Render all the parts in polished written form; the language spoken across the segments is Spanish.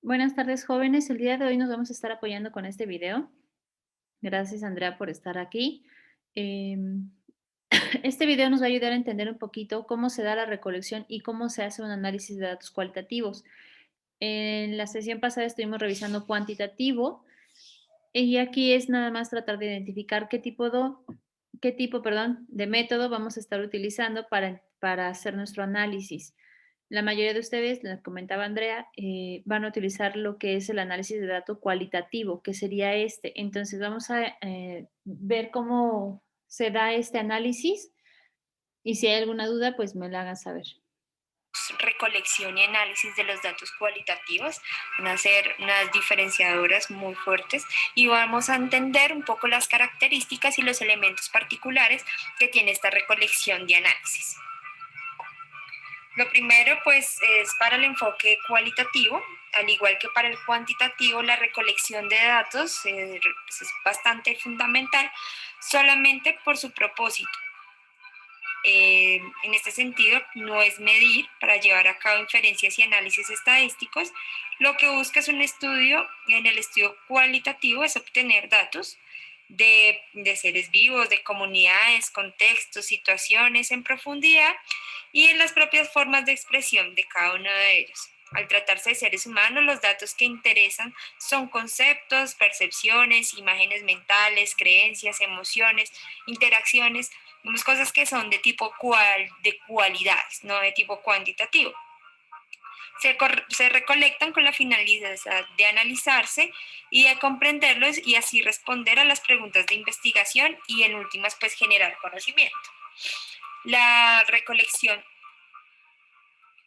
Buenas tardes, jóvenes. El día de hoy nos vamos a estar apoyando con este video. Gracias, Andrea, por estar aquí. Em, este video nos va a ayudar a entender un poquito cómo se da la recolección y cómo se hace un análisis de datos cualitativos. En la sesión pasada estuvimos revisando cuantitativo y aquí es nada más tratar de identificar qué tipo, de método vamos a estar utilizando para hacer nuestro análisis. La mayoría de ustedes, les comentaba Andrea, van a utilizar lo que es el análisis de dato cualitativo, que sería este. Entonces, vamos a ver cómo se da este análisis y si hay alguna duda, pues me la hagan saber. Recolección y análisis de los datos cualitativos, van a ser unas diferenciadoras muy fuertes y vamos a entender un poco las características y los elementos particulares que tiene esta recolección de análisis. Lo primero, pues, es para el enfoque cualitativo, al igual que para el cuantitativo, la recolección de datos pues, es bastante fundamental solamente por su propósito. En este sentido, no es medir para llevar a cabo inferencias y análisis estadísticos. Lo que busca es un estudio, en el estudio cualitativo es obtener datos de seres vivos, de comunidades, contextos, situaciones en profundidad y en las propias formas de expresión de cada uno de ellos. Al tratarse de seres humanos, los datos que interesan son conceptos, percepciones, imágenes mentales, creencias, emociones, interacciones, cosas que son de tipo de cualidades, no de tipo cuantitativo. Se recolectan con la finalidad de analizarse y de comprenderlos y así responder a las preguntas de investigación y en últimas pues generar conocimiento. La recolección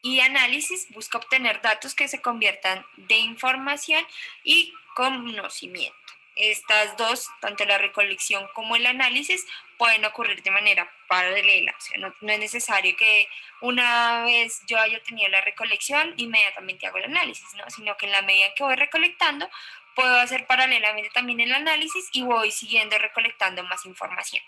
y análisis busca obtener datos que se conviertan de información y conocimiento. Estas dos, tanto la recolección como el análisis, pueden ocurrir de manera paralela. O sea, no es necesario que una vez yo haya tenido la recolección, inmediatamente hago el análisis, ¿no? Sino que en la medida que voy recolectando, puedo hacer paralelamente también el análisis y voy siguiendo recolectando más información.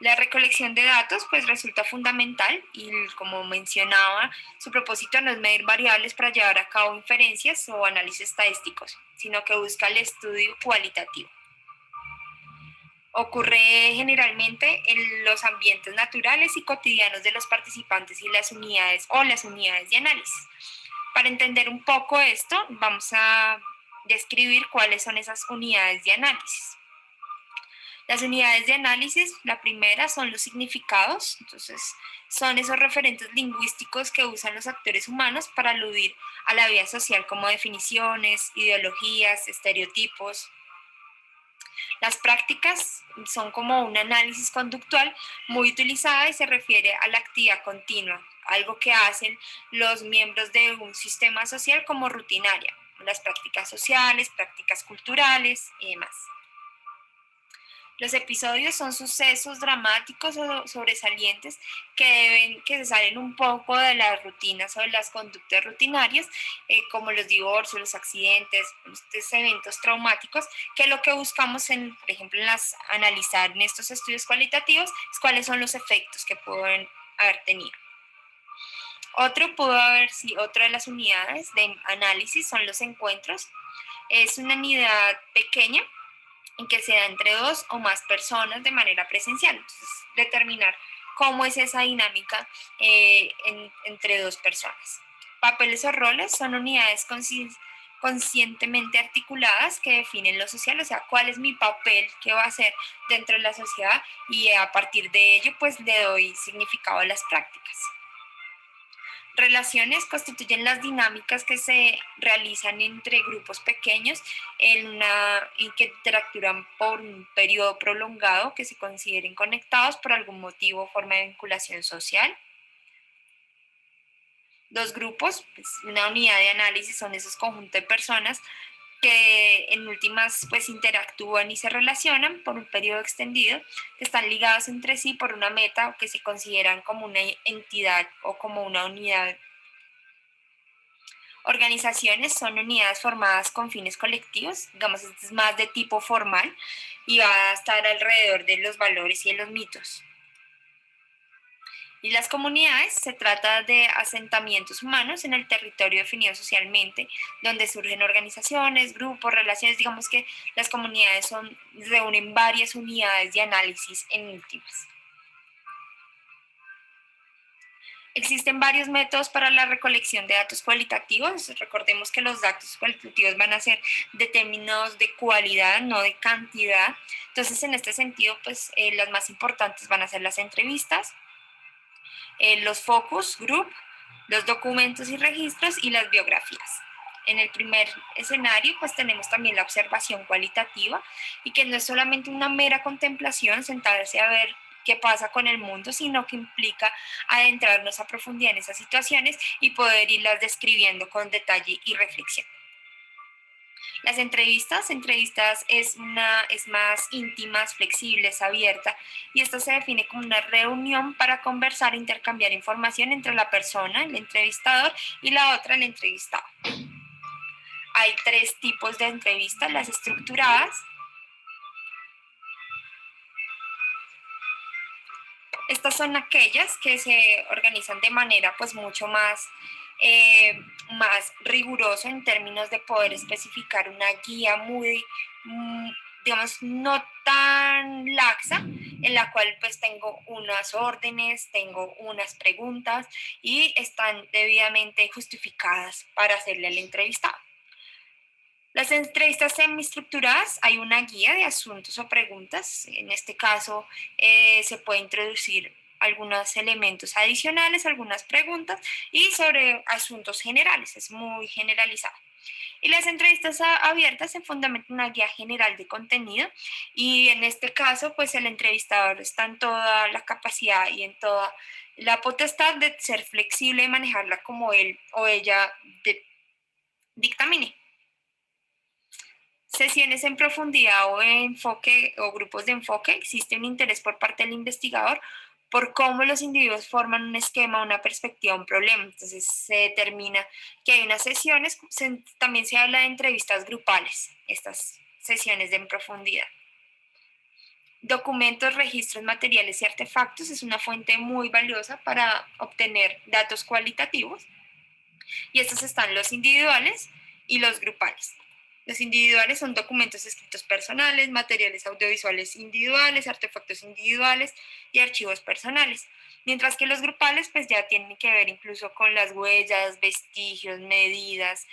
La recolección de datos pues resulta fundamental y como mencionaba, su propósito no es medir variables para llevar a cabo inferencias o análisis estadísticos, sino que busca el estudio cualitativo. Ocurre generalmente en los ambientes naturales y cotidianos de los participantes y las unidades de análisis. Para entender un poco esto, vamos a describir cuáles son esas unidades de análisis. Las unidades de análisis, la primera son los significados, entonces son esos referentes lingüísticos que usan los actores humanos para aludir a la vida social como definiciones, ideologías, estereotipos. Las prácticas son como un análisis conductual muy utilizada y se refiere a la actividad continua, algo que hacen los miembros de un sistema social como rutinaria, las prácticas sociales, prácticas culturales y demás. Los episodios son sucesos dramáticos o sobresalientes que se salen un poco de las rutinas o de las conductas rutinarias, como los divorcios, los accidentes, estos eventos traumáticos, que lo que buscamos, por ejemplo, analizar en estos estudios cualitativos es cuáles son los efectos que pueden haber tenido. Otra de las unidades de análisis son los encuentros. Es una unidad pequeña en que se da entre dos o más personas de manera presencial. Entonces, determinar cómo es esa dinámica entre dos personas. Papeles o roles son unidades conscientemente articuladas que definen lo social, o sea, cuál es mi papel que va a hacer dentro de la sociedad y a partir de ello, pues le doy significado a las prácticas. Relaciones constituyen las dinámicas que se realizan entre grupos pequeños en que interactúan por un periodo prolongado que se consideren conectados por algún motivo o forma de vinculación social. Dos grupos, pues una unidad de análisis son esos conjuntos de personas que en últimas pues interactúan y se relacionan por un periodo extendido, que están ligados entre sí por una meta o que se consideran como una entidad o como una unidad. Organizaciones son unidades formadas con fines colectivos, digamos, este es más de tipo formal y va a estar alrededor de los valores y de los mitos. Y las comunidades se trata de asentamientos humanos en el territorio definido socialmente, donde surgen organizaciones, grupos, relaciones. Digamos que las comunidades reúnen varias unidades de análisis en últimas. Existen varios métodos para la recolección de datos cualitativos. Recordemos que los datos cualitativos van a ser determinados de cualidad, no de cantidad. Entonces, en este sentido, pues las más importantes van a ser las entrevistas, los focus group, los documentos y registros y las biografías. En el primer escenario, pues tenemos también la observación cualitativa y que no es solamente una mera contemplación, sentarse a ver qué pasa con el mundo, sino que implica adentrarnos a profundidad en esas situaciones y poder irlas describiendo con detalle y reflexión. Las entrevistas es más íntimas, flexibles, abierta, y esto se define como una reunión para conversar e intercambiar información entre la persona, el entrevistador, y la otra, el entrevistado. Hay 3 tipos de entrevistas: las estructuradas. Estas son aquellas que se organizan de manera pues mucho más rigurosa en términos de poder especificar una guía muy, digamos, no tan laxa, en la cual pues tengo unas órdenes, tengo unas preguntas y están debidamente justificadas para hacerle al entrevistado. Las entrevistas semiestructuradas, hay una guía de asuntos o preguntas. En este caso se puede introducir algunos elementos adicionales, algunas preguntas y sobre asuntos generales, es muy generalizado. Y las entrevistas abiertas se fundamentan en una guía general de contenido y en este caso pues el entrevistador está en toda la capacidad y en toda la potestad de ser flexible y manejarla como él o ella dictamine. Sesiones en profundidad o enfoque o grupos de enfoque, existe un interés por parte del investigador por cómo los individuos forman un esquema, una perspectiva, un problema. Entonces se determina que hay unas sesiones, también se habla de entrevistas grupales, estas sesiones de en profundidad. Documentos, registros, materiales y artefactos es una fuente muy valiosa para obtener datos cualitativos, y estos están los individuales y los grupales. Los individuales son documentos escritos personales, materiales audiovisuales individuales, artefactos individuales y archivos personales. Mientras que los grupales pues ya tienen que ver incluso con las huellas, vestigios, medidas,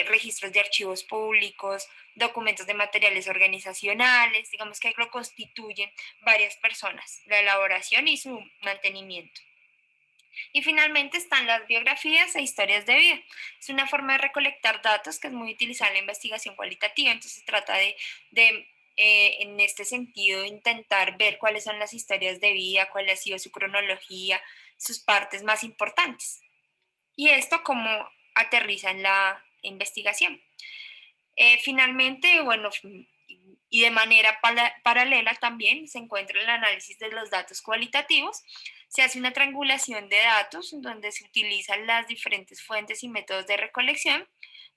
registros de archivos públicos, documentos de materiales organizacionales. Digamos que lo constituyen varias personas, la elaboración y su mantenimiento. Y finalmente están las biografías e historias de vida. Es una forma de recolectar datos que es muy utilizada en la investigación cualitativa. Entonces se trata en este sentido, intentar ver cuáles son las historias de vida, cuál ha sido su cronología, sus partes más importantes. Y esto cómo aterriza en la investigación. Finalmente, bueno, y de manera paralela también se encuentra el análisis de los datos cualitativos. Se hace una triangulación de datos donde se utilizan las diferentes fuentes y métodos de recolección.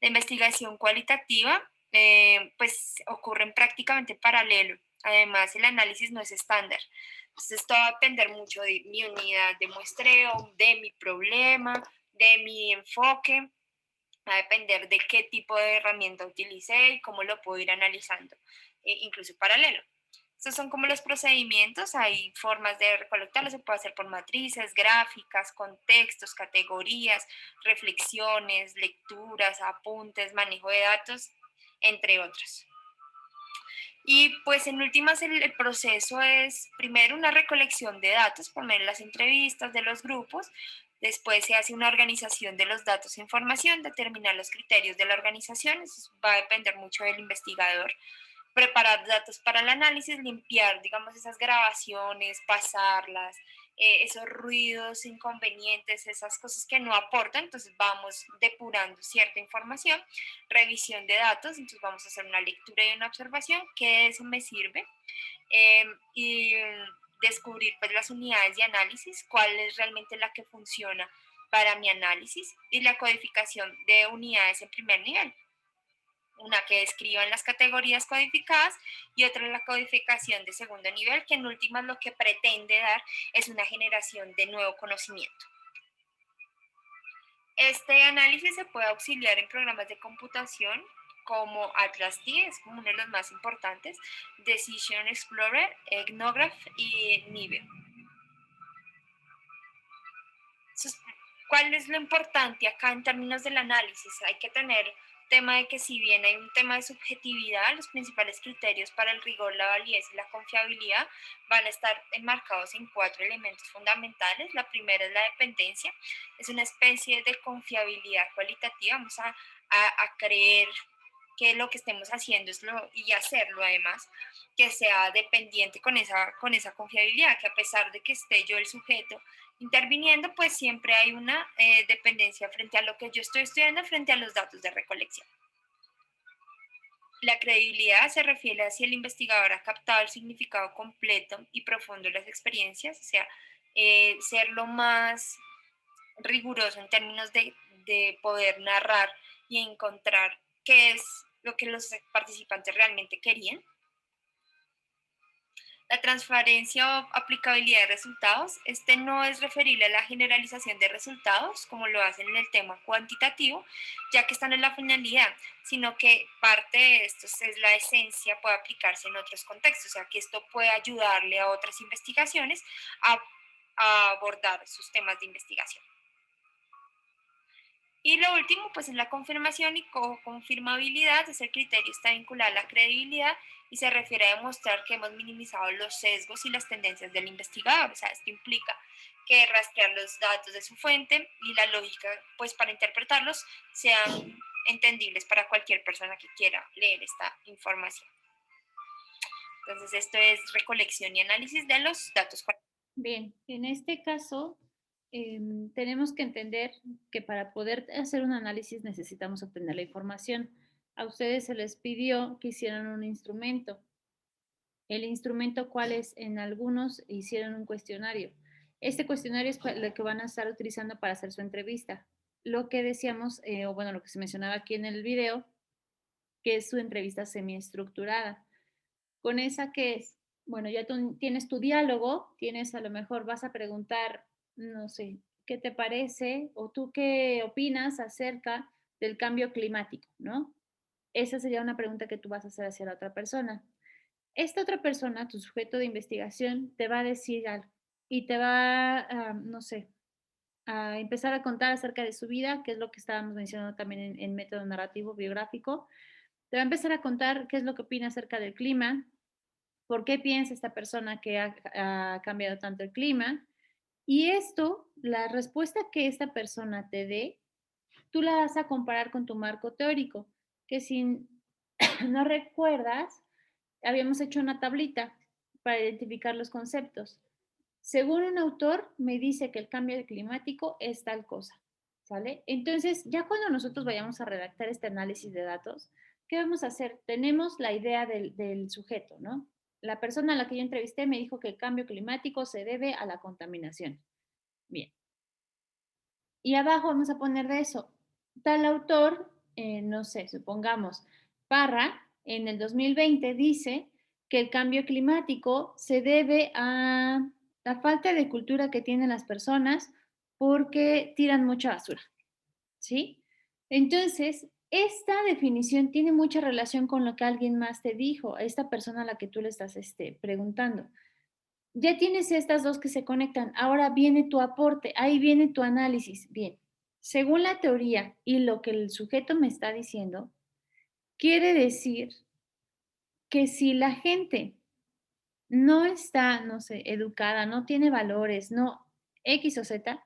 La investigación cualitativa pues ocurre en prácticamente paralelo. Además, el análisis no es estándar. Entonces, esto va a depender mucho de mi unidad de muestreo, de mi problema, de mi enfoque. Va a depender de qué tipo de herramienta utilicé y cómo lo puedo ir analizando, incluso paralelo. Estos son como los procedimientos, hay formas de recolectarlo, se puede hacer por matrices, gráficas, contextos, categorías, reflexiones, lecturas, apuntes, manejo de datos, entre otros. Y pues en últimas el proceso es primero una recolección de datos por medio de las entrevistas de los grupos, después se hace una organización de los datos e información, determinar los criterios de la organización, eso va a depender mucho del investigador, preparar datos para el análisis, limpiar, digamos, esas grabaciones, pasarlas, esos ruidos inconvenientes, esas cosas que no aportan, entonces vamos depurando cierta información, revisión de datos, entonces vamos a hacer una lectura y una observación, qué de eso me sirve, y descubrir pues las unidades de análisis, cuál es realmente la que funciona para mi análisis y la codificación de unidades en primer nivel. una que describan las categorías codificadas y otra la codificación de segundo nivel, que en últimas lo que pretende dar es una generación de nuevo conocimiento. Este análisis se puede auxiliar en programas de computación como Atlas T, es como uno de los más importantes, Decision Explorer, Ethnograph y Nive. Entonces, ¿cuál es lo importante acá en términos del análisis? Hay que tener tema de que si bien hay un tema de subjetividad, los principales criterios para el rigor, la validez y la confiabilidad van a estar enmarcados en 4 elementos fundamentales. La primera es la dependencia, es una especie de confiabilidad cualitativa, vamos a creer que lo que estemos haciendo es y hacerlo además, que sea dependiente con esa confiabilidad, que a pesar de que esté yo el sujeto interviniendo, pues siempre hay una dependencia frente a lo que yo estoy estudiando, frente a los datos de recolección. La credibilidad se refiere a si el investigador ha captado el significado completo y profundo de las experiencias, o sea, ser lo más riguroso en términos de poder narrar y encontrar qué es lo que los participantes realmente querían. La transparencia o aplicabilidad de resultados, este no es referible a la generalización de resultados, como lo hacen en el tema cuantitativo, ya que esta no es la finalidad, sino que parte de esto es la esencia, puede aplicarse en otros contextos, o sea, que esto puede ayudarle a otras investigaciones a abordar sus temas de investigación. Y lo último, pues es la confirmación y confirmabilidad. Ese criterio está vinculado a la credibilidad y se refiere a demostrar que hemos minimizado los sesgos y las tendencias del investigador. O sea, esto implica que rastrear los datos de su fuente y la lógica, pues para interpretarlos, sean entendibles para cualquier persona que quiera leer esta información. Entonces, esto es recolección y análisis de los datos. Bien, en este caso tenemos que entender que para poder hacer un análisis necesitamos obtener la información. A ustedes se les pidió que hicieran un instrumento. El instrumento, ¿cuál es? En algunos hicieron un cuestionario. Este cuestionario es lo que van a estar utilizando para hacer su entrevista. Lo que decíamos, o bueno, lo que se mencionaba aquí en el video, que es su entrevista semiestructurada. Con esa que es, bueno, ya tú tienes tu diálogo, tienes a lo mejor vas a preguntar, no sé, ¿qué te parece o tú qué opinas acerca del cambio climático, ¿no? Esa sería una pregunta que tú vas a hacer hacia la otra persona. Esta otra persona, tu sujeto de investigación, te va a decir algo y te va, no sé, a empezar a contar acerca de su vida, que es lo que estábamos mencionando también en método narrativo biográfico. Te va a empezar a contar qué es lo que opina acerca del clima, por qué piensa esta persona que ha cambiado tanto el clima. Y esto, la respuesta que esta persona te dé, tú la vas a comparar con tu marco teórico, que si no recuerdas, habíamos hecho una tablita para identificar los conceptos. Según un autor, me dice que el cambio climático es tal cosa, ¿sale? Entonces, ya cuando nosotros vayamos a redactar este análisis de datos, ¿qué vamos a hacer? Tenemos la idea del sujeto, ¿no? La persona a la que yo entrevisté me dijo que el cambio climático se debe a la contaminación. Bien. Y abajo vamos a poner de eso. Tal autor, no sé, supongamos, Parra, en el 2020 dice que el cambio climático se debe a la falta de cultura que tienen las personas porque tiran mucha basura, ¿sí? Entonces, esta definición tiene mucha relación con lo que alguien más te dijo, a esta persona a la que tú le estás preguntando. Ya tienes estas dos que se conectan. Ahora viene tu aporte, ahí viene tu análisis. Bien, según la teoría y lo que el sujeto me está diciendo, quiere decir que si la gente no está, no sé, educada, no tiene valores, no X o Z,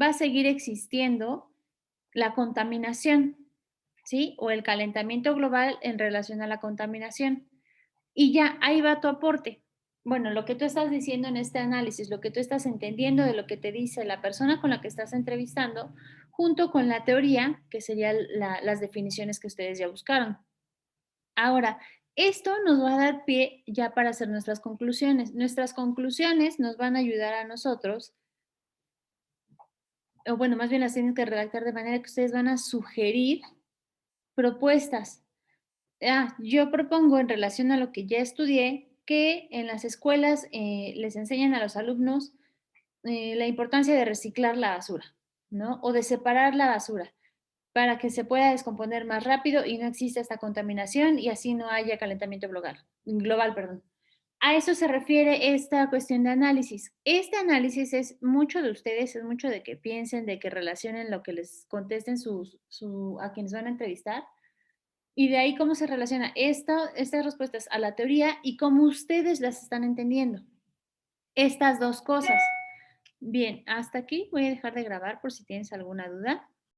va a seguir existiendo la contaminación, ¿sí? O el calentamiento global en relación a la contaminación. Y ya, ahí va tu aporte. Bueno, lo que tú estás diciendo en este análisis, lo que tú estás entendiendo de lo que te dice la persona con la que estás entrevistando, junto con la teoría, que serían las definiciones que ustedes ya buscaron. Ahora, esto nos va a dar pie ya para hacer nuestras conclusiones. Nuestras conclusiones nos van a ayudar a nosotros, o bueno, más bien las tienen que redactar de manera que ustedes van a sugerir propuestas. Yo propongo en relación a lo que ya estudié, que en las escuelas les enseñan a los alumnos la importancia de reciclar la basura, ¿no? O de separar la basura para que se pueda descomponer más rápido y no exista esta contaminación y así no haya calentamiento global, perdón. A eso se refiere esta cuestión de análisis. Este análisis es mucho de ustedes, es mucho de que piensen, de que relacionen lo que les contesten a quienes van a entrevistar y de ahí cómo se relaciona estas respuestas a la teoría y cómo ustedes las están entendiendo. Estas dos cosas. Bien, hasta aquí voy a dejar de grabar por si tienes alguna duda.